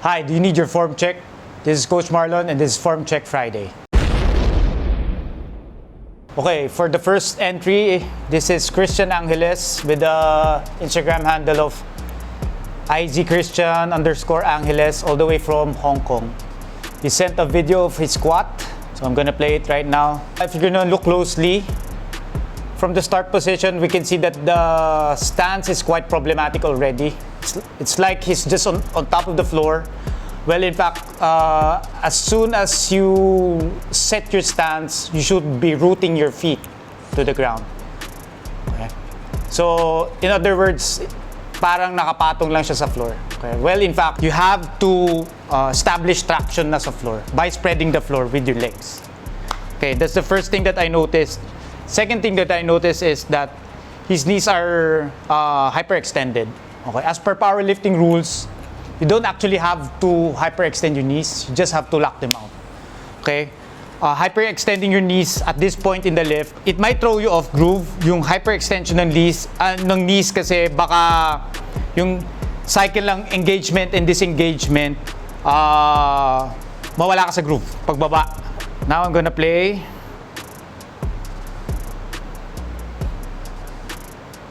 Hi, do you need your form check? This is Coach Marlon and this is Form Check Friday. Okay, for the first entry, this is Christian Angeles with the Instagram handle of IZChristian_Angeles all the way from Hong Kong. He sent a video of his squat, so I'm gonna play it right now. If you're gonna look closely, from the start position, we can see that the stance is quite problematic already. It's like he's just on top of the floor. Well, in fact, as soon as you set your stance, you should be rooting your feet to the ground. Okay? So, in other words, parang nakapatong lang siya sa floor. Okay? Well, in fact, you have to establish traction na sa floor by spreading the floor with your legs. Okay, that's the first thing that I noticed. Second thing that I noticed is that his knees are hyperextended. Okay, as per powerlifting rules, you don't actually have to hyperextend your knees. You just have to lock them out. Okay, hyperextending your knees at this point in the lift, it might throw you off groove. Yung hyperextension ng knees kasi baka yung cycle ng engagement and disengagement mawala ka sa groove pagbaba. Now I'm gonna play.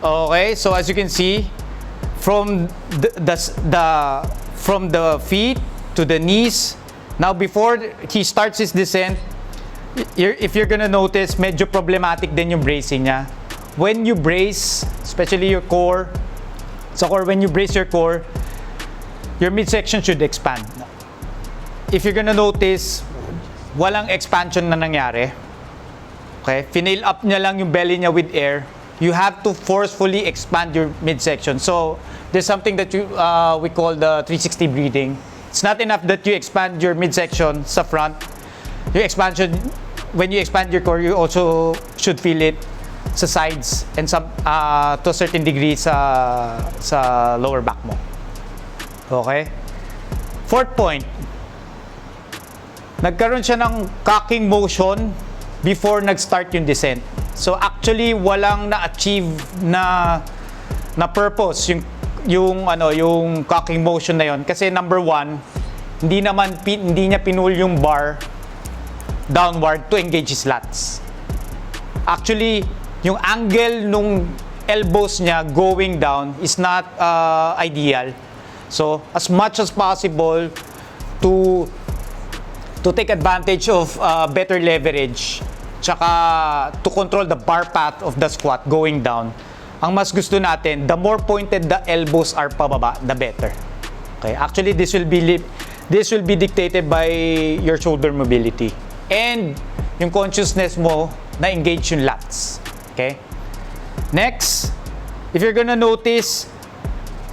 Okay, so as you can see, from the feet to the knees. Now before he starts his descent, if you're gonna notice, medyo problematic din yung bracing niya. When you brace, especially your core, when you brace your core, your midsection should expand. If you're gonna notice, walang expansion na nangyari. Okay, finail up niya lang yung belly niya with air. You have to forcefully expand your midsection. So there's something that we call the 360 breathing. It's not enough that you expand your midsection sa front. Your expansion, when you expand your core, you also should feel it sa sides and some to a certain degree sa lower back mo. Okay? Fourth point. Nagkaroon siya ng cocking motion before nag-start yung descent. So actually walang na-achieve na purpose yung cocking motion na yon, kasi number one, hindi niya pinul yung bar downward to engage his lats. Actually, yung angle nung elbows niya going down is not ideal. So as much as possible to take advantage of better leverage, tsaka to control the bar path of the squat going down, ang mas gusto natin, the more pointed the elbows are pababa, the better. Okay, actually this will be dictated by your shoulder mobility and yung consciousness mo na engage yung lats. Okay, next, if you're gonna notice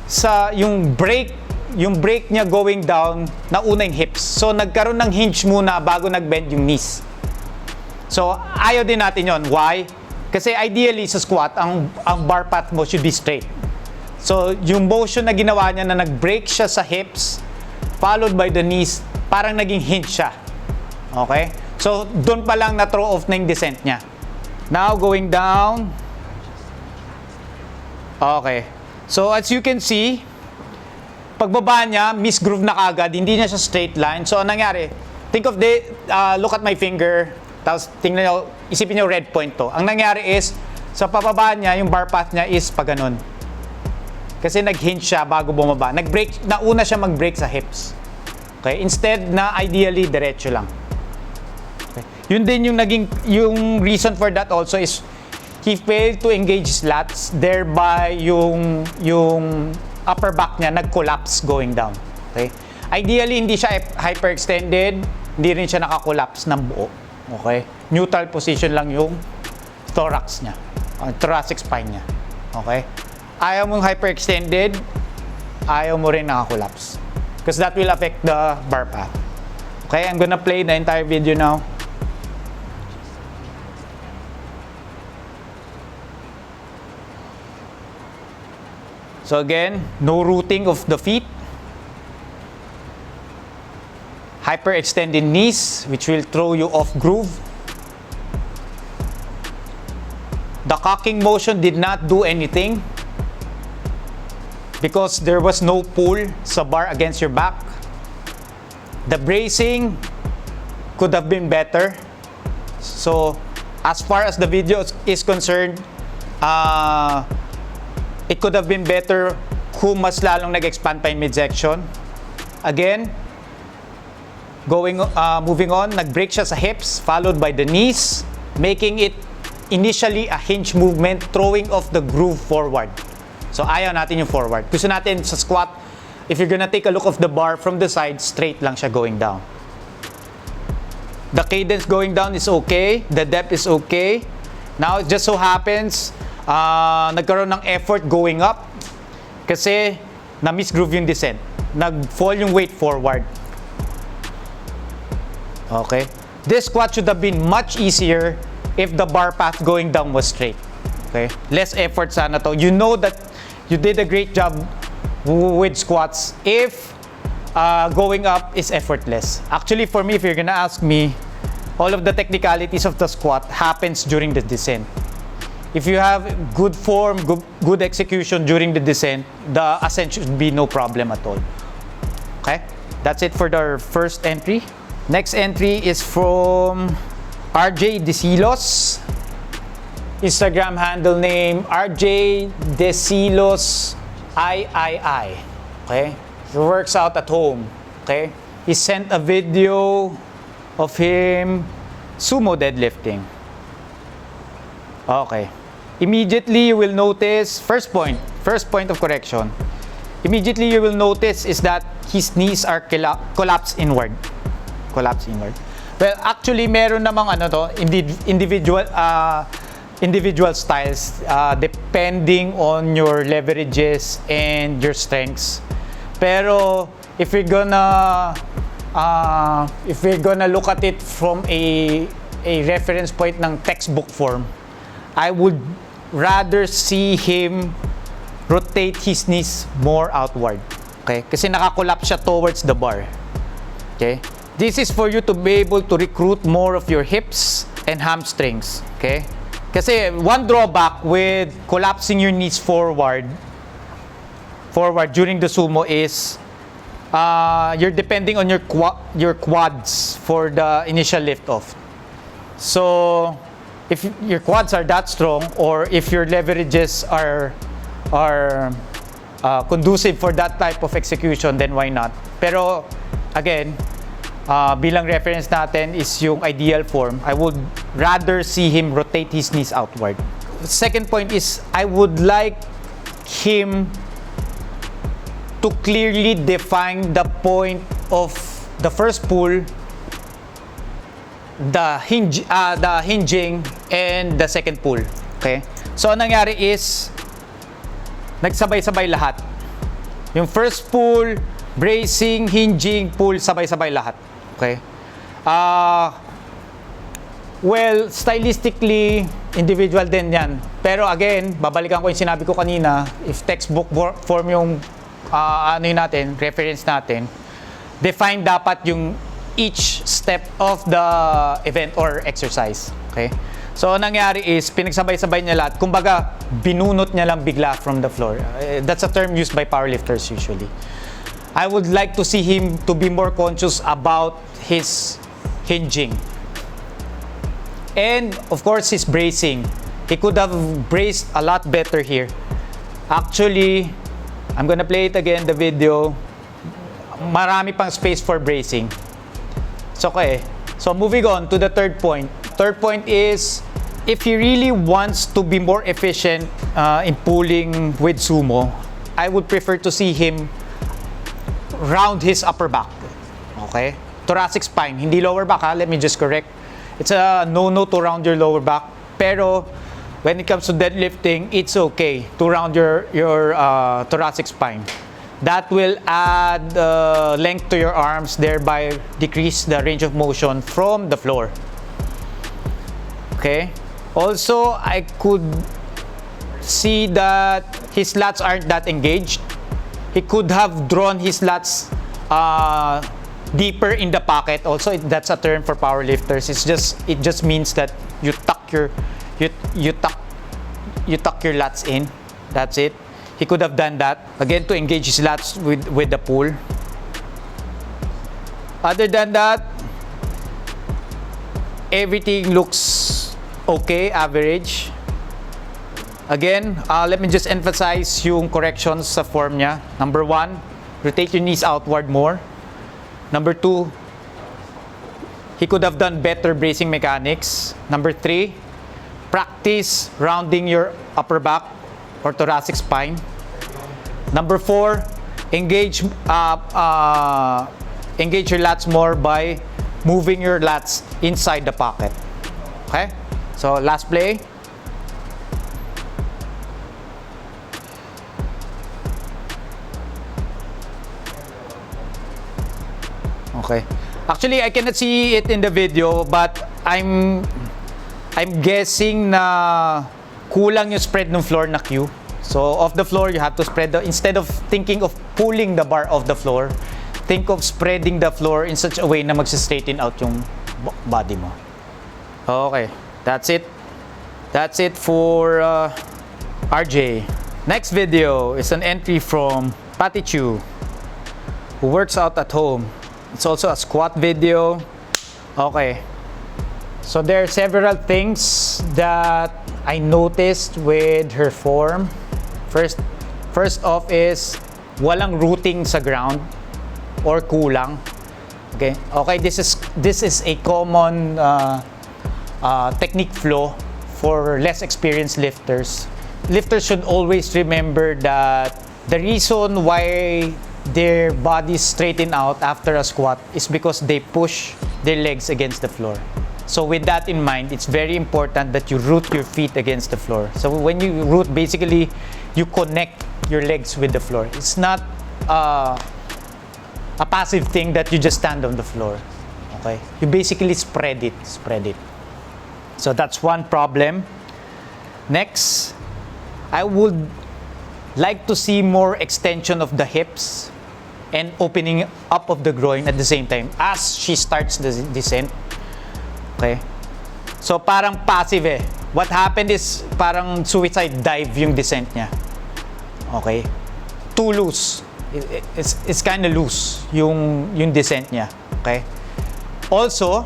sa yung break niya going down, nauna yung hips. So nagkaroon ng hinge muna bago nagbend yung knees. So, ayaw din natin yon. Why? Kasi ideally sa squat, ang bar path mo should be straight. So, yung motion na ginawa niya na nag-break siya sa hips, followed by the knees, parang naging hinge siya. Okay? So, doon pa lang na-throw off na yung descent niya. Now, going down. Okay. So, as you can see, pagbaba niya, misgroove na kagad, hindi niya siya straight line. So, anong nangyari? Think of look at my finger. Tapos tingnan nyo, isipin nyo red point to. Ang nangyari is, sa pababa niya, yung bar path niya is pa ganun. Kasi nag-hinge siya bago bumaba. Nauna siya mag-break sa hips. Okay? Instead na ideally, diretso lang. Okay? Yun din yung reason for that also is, he failed to engage his lats, thereby yung upper back niya nag-collapse going down. Okay? Ideally, hindi siya hyperextended, hindi rin siya nakakollapse ng buo. Okay? Neutral position lang yung thorax niya, thoracic spine niya. Okay? Ayaw mong hyperextended, ayaw mo rin nakakollapse. Because that will affect the bar path. Okay? I'm gonna play the entire video now. So again, no rooting of the feet. Hyperextended knees, which will throw you off groove. The cocking motion did not do anything. because there was no pull sa bar against your back. The bracing could have been better. So, as far as the video is concerned, it could have been better kung mas lalong nag-expand pa yung midsection. Again, moving on, nag-break siya sa hips, followed by the knees, making it initially a hinge movement, throwing off the groove forward. So, ayaw natin yung forward. Gusto natin sa squat, if you're gonna take a look of the bar from the side, straight lang siya going down. The cadence going down is okay. The depth is okay. Now, it just so happens, nagkaroon ng effort going up kasi na-misgroove yung descent. Nag-fall yung weight forward. Okay? This squat should have been much easier if the bar path going down was straight. Okay? Less effort sana to. You know that you did a great job with squats if going up is effortless. Actually, for me, if you're gonna ask me, all of the technicalities of the squat happens during the descent. If you have good form, good execution during the descent, the ascent should be no problem at all. Okay? That's it for the first entry. Next entry is from RJ Decilos. Instagram handle name RJ Decilos III. Okay? He works out at home. Okay? He sent a video of him sumo deadlifting. Okay. Immediately you will notice, first point of correction. Immediately you will notice is that his knees are collapsed inward. Well, actually meron namang individual styles depending on your leverages and your strengths. Pero if we're gonna look at it from a reference point ng textbook form, I would rather see him rotate his knees more outward. Okay? Kasi nakakolapse siya towards the bar. Okay? This is for you to be able to recruit more of your hips and hamstrings. Okay? Kasi one drawback with collapsing your knees forward during the sumo is you're depending on your quads for the initial lift off. So if your quads are that strong, or if your leverages are conducive for that type of execution, then why not? Pero again, bilang reference natin is yung ideal form. I would rather see him rotate his knees outward. Second point is I would like him to clearly define the point of the first pull, the hinging, and the second pull. Okay? So, anong nangyari is, nagsabay-sabay lahat. Yung first pull, bracing, hinging, pull, sabay-sabay lahat. Okay? Well, stylistically, individual din yan. Pero again, babalikan ko yung sinabi ko kanina, if textbook form yung reference natin, define dapat yung each step of the event or exercise. Okay? So, nangyari is, pinagsabay-sabay niya lahat. Kumbaga, binunot niya lang bigla from the floor. That's a term used by powerlifters usually. I would like to see him to be more conscious about his hinging. And, of course, his bracing. He could have braced a lot better here. Actually, I'm gonna play it again, the video. Marami pang space for bracing. So, okay. So, moving on to the third point. Third point is, if he really wants to be more efficient in pulling with sumo, I would prefer to see him round his upper back. Okay? Thoracic spine, hindi lower back ha. Let me just correct. It's a no-no to round your lower back. Pero, when it comes to deadlifting, it's okay to round your thoracic spine. That will add length to your arms, thereby decrease the range of motion from the floor. Okay? Also, I could see that his lats aren't that engaged. He could have drawn his lats deeper in the pocket. Also, that's a term for powerlifters. It just means that you tuck your lats in. That's it. He could have done that again to engage his lats with the pull. Other than that, everything looks okay, average. Again, let me just emphasize yung corrections sa form niya. Number 1, rotate your knees outward more. Number 2, he could have done better bracing mechanics. Number 3, practice rounding your upper back or thoracic spine. Number 4, engage your lats more by moving your lats inside the pocket. Okay? So, last play. Okay. Actually, I cannot see it in the video, but I'm guessing na kulang yung spread ng floor na Q. So, off the floor, you have to spread instead of thinking of pulling the bar off the floor, think of spreading the floor in such a way na magsa-straighten out yung body mo. Okay, that's it. That's it for RJ. Next video is an entry from Patichu, who works out at home. It's also a squat video. Okay. So there are several things that I noticed with her form. First off is walang rooting sa ground or kulang. Okay. Okay, this is a common technique flaw for less experienced lifters. Lifters should always remember that the reason why their bodies straighten out after a squat is because they push their legs against the floor. So with that in mind, it's very important that you root your feet against the floor. So when you root, basically, you connect your legs with the floor. It's not a passive thing that you just stand on the floor. Okay? You basically spread it. So that's one problem. Next, I would like to see more extension of the hips and opening up of the groin at the same time as she starts the descent. Okay? So parang passive eh. What happened is parang suicide dive yung descent niya. Okay? Too loose. It's kind of loose yung descent niya. Okay? Also,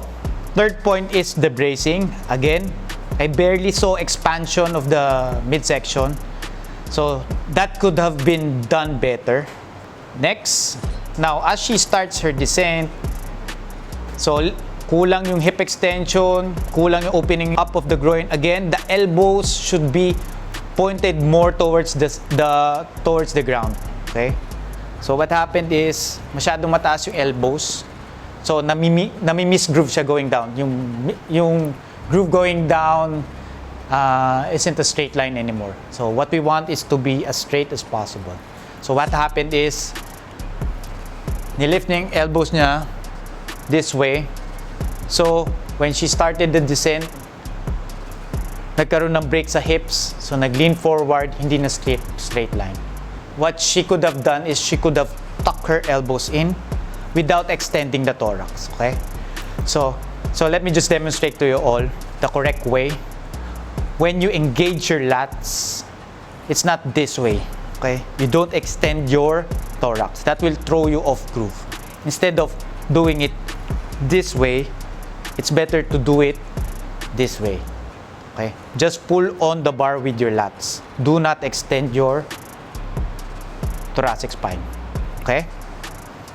third point is the bracing. Again, I barely saw expansion of the midsection. So that could have been done better. Next, now as she starts her descent, so kulang yung hip extension, kulang yung opening up of the groin. Again, the elbows should be pointed more towards the ground. Okay? So what happened is masyadong mataas yung elbows. So nami-miss groove siya going down. Yung groove going down isn't a straight line anymore. So what we want is to be as straight as possible. So what happened is nilift niya yung elbows niya this way. So when she started the descent, nagkaroon ng break sa hips. So nag-lean forward, hindi na straight line. What she could have done is she could have tucked her elbows in without extending the thorax. Okay? So let me just demonstrate to you all the correct way. When you engage your lats, it's not this way. Okay? You don't extend your thorax. That will throw you off groove. Instead of doing it this way, it's better to do it this way. Okay? Just pull on the bar with your lats. Do not extend your thoracic spine. Okay?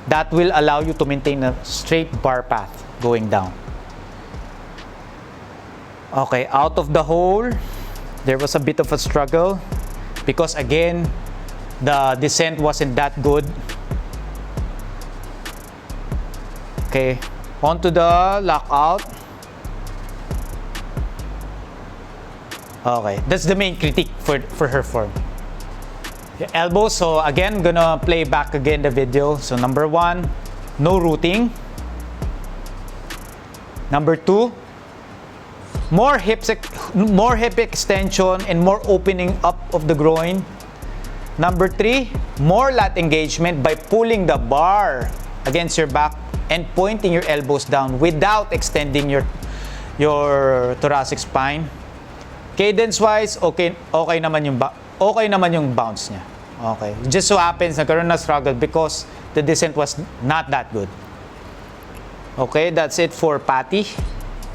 That will allow you to maintain a straight bar path going down. Okay, out of the hole, there was a bit of a struggle because again, the descent wasn't that good. Okay, onto the lockout. Okay, that's the main critique for her form. The elbow, so again, gonna play back again the video. So number 1, no rooting. Number 2, more hip extension and more opening up of the groin. Number 3, more lat engagement by pulling the bar against your back and pointing your elbows down without extending your thoracic spine. Cadence wise, okay naman yung bounce niya. Okay. Just so happens nagkaroon na struggle because the descent was not that good. Okay, that's it for Patty.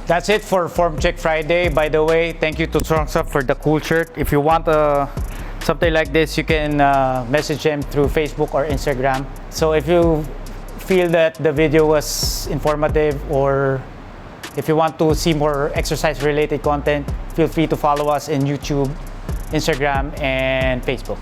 That's it for Form Check Friday. By the way, thank you to Strongsup for the cool shirt. If you want something like this, you can message him through Facebook or Instagram. So if you feel that the video was informative, or if you want to see more exercise related content, feel free to follow us in YouTube, Instagram, and Facebook.